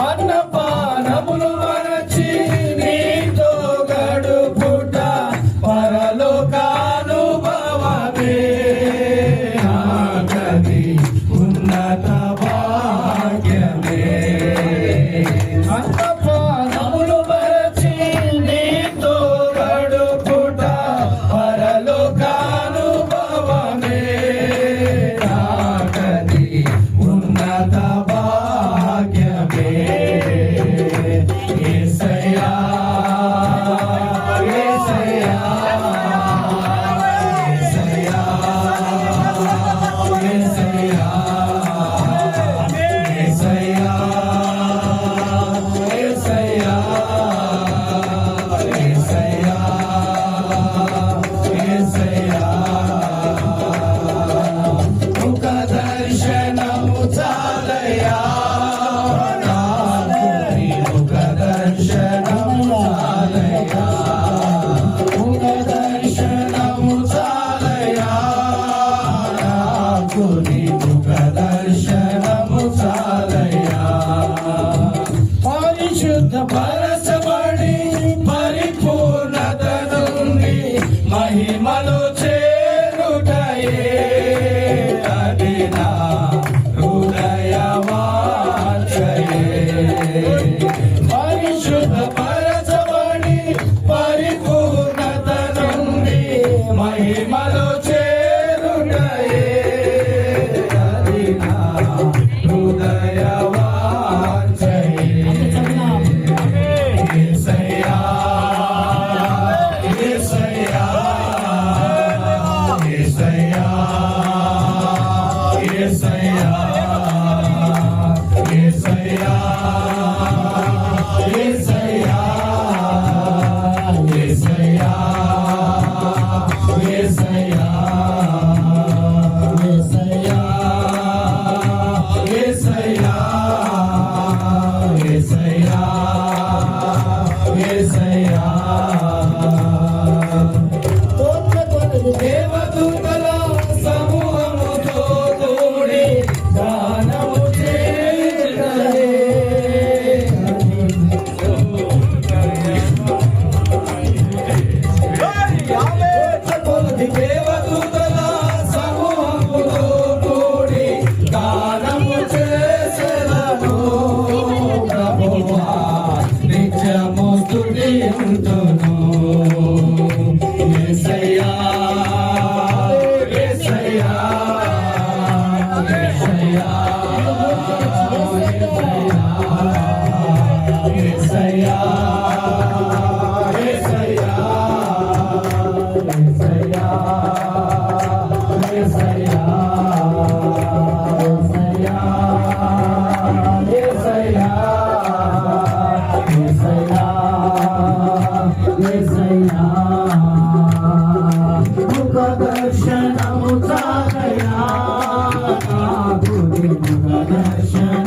అన్నపానములు మరచి నీతో గడుపుట పరలోకానుభవమే ఆగది ఉన్నత భాగ్యమే. అన్నపానములు మరచి నీతో గడుపుట పరలోకానుభవమే ఆగది ఉన్నత భాగ్యమే. యేసయ్యా యేసయ్యా యేసయ్యా యేసయ్యా యేసయ్యా యేసయ్యా యేసయ్యా యేసయ్యా ముఖ దర్శనము చాలయ్యా పరిశుద్ధ పరచబడి పరిపూర్ణత నుండి మహిమలో చేరుటయే అది నా హృదయ వాంఛయే. పరిశుద్ధ పరచబడి పరిపూర్ణత నుండి మహిమలో చేరుటయే అది నా హృదయ వాంఛయే. యేసయ్యా యేసయ్యా యేసయ్యా యేసయ్యా యేసయ్యా యేసయ్యా యేసయ్యా యేసయ్యా యేసయ్యా యేసయ్యా యేసయ్యా దేవదూతల సమూహముతో కూడి గానము చేయుటయే దేవదూతల సమూహముతో కూడి గానము చేసెదను ప్రభువా నిత్యము స్తుతింతును. యేసయ్యా యేసయ్యా యేసయ్యా యేసయ్యా యేసయ్యా యేసయ్యా యేసయ్యా యేసయ్యా యేసయ్యా యేసయ్యా ముఖ దర్శనము చాలయ్యా నాకు ముఖ దర్శనం